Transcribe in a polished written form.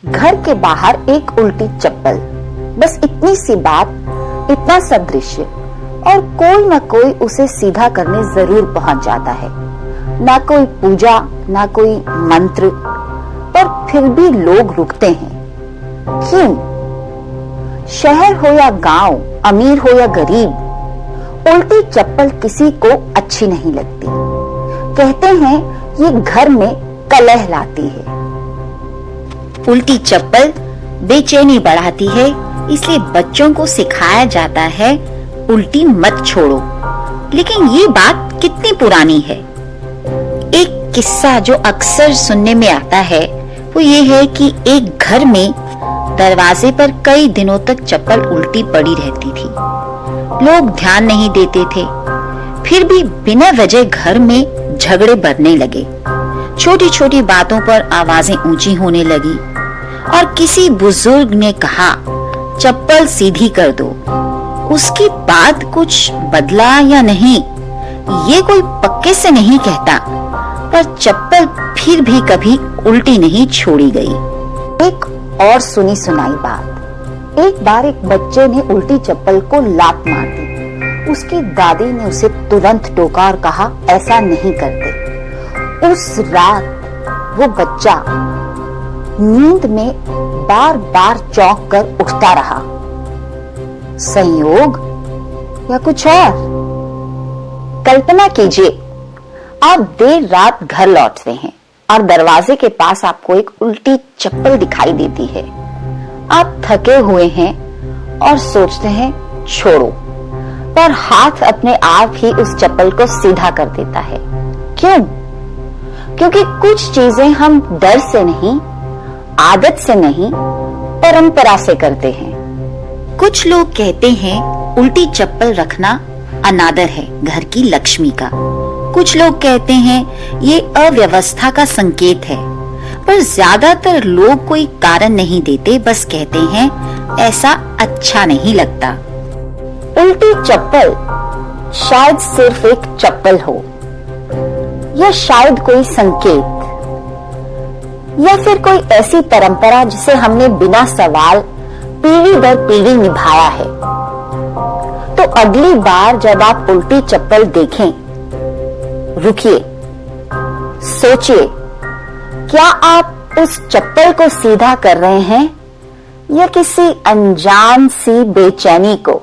घर के बाहर एक उल्टी चप्पल, बस इतनी सी बात, इतना सा दृश्य, और कोई न कोई उसे सीधा करने जरूर पहुंच जाता है। ना कोई पूजा, ना कोई मंत्र, पर फिर भी लोग रुकते हैं। क्यों? शहर हो या गांव, अमीर हो या गरीब, उल्टी चप्पल किसी को अच्छी नहीं लगती। कहते हैं ये घर में कलह लाती है। उल्टी चप्पल बेचैनी बढ़ाती है, इसलिए बच्चों को सिखाया जाता है उल्टी मत छोड़ो। लेकिन ये बात कितनी पुरानी है। एक किस्सा जो अक्सर सुनने में आता है वो ये है कि एक घर में दरवाजे पर कई दिनों तक चप्पल उल्टी पड़ी रहती थी। लोग ध्यान नहीं देते थे, फिर भी बिना वजह घर में झगड़े बढ़ने लगे। छोटी छोटी बातों पर आवाजें ऊंची होने लगी और किसी बुजुर्ग ने कहा चप्पल सीधी कर दो। उसके बाद कुछ बदला या नहीं ये कोई पक्के से नहीं कहता, पर चप्पल फिर भी कभी उल्टी नहीं छोड़ी गई। एक और सुनी सुनाई बात। एक बार एक बच्चे ने उल्टी चप्पल को लात मार दी। उसकी दादी ने उसे तुरंत टोका और कहा ऐसा नहीं करते। उस रात वो बच्चा नींद में बार बार चौंक कर उठता रहा। संयोग या कुछ और? कल्पना कीजिए, आप देर रात घर लौट रहे हैं और दरवाजे के पास आपको एक उल्टी चप्पल दिखाई देती है। आप थके हुए हैं और सोचते हैं छोड़ो, पर हाथ अपने आप ही उस चप्पल को सीधा कर देता है। क्यों? क्योंकि कुछ चीजें हम डर से नहीं, आदत से नहीं, परंपरा से करते हैं। कुछ लोग कहते हैं उल्टी चप्पल रखना अनादर है घर की लक्ष्मी का। कुछ लोग कहते हैं ये अव्यवस्था का संकेत है, पर ज्यादातर लोग कोई कारण नहीं देते, बस कहते हैं ऐसा अच्छा नहीं लगता। उल्टी चप्पल शायद सिर्फ एक चप्पल हो, या शायद कोई संकेत, या फिर कोई ऐसी परंपरा जिसे हमने बिना सवाल पीढ़ी दर पीढ़ी निभाया है। तो अगली बार जब आप उल्टी चप्पल देखें, रुकिए, सोचिए, क्या आप उस चप्पल को सीधा कर रहे हैं या किसी अनजान सी बेचैनी को?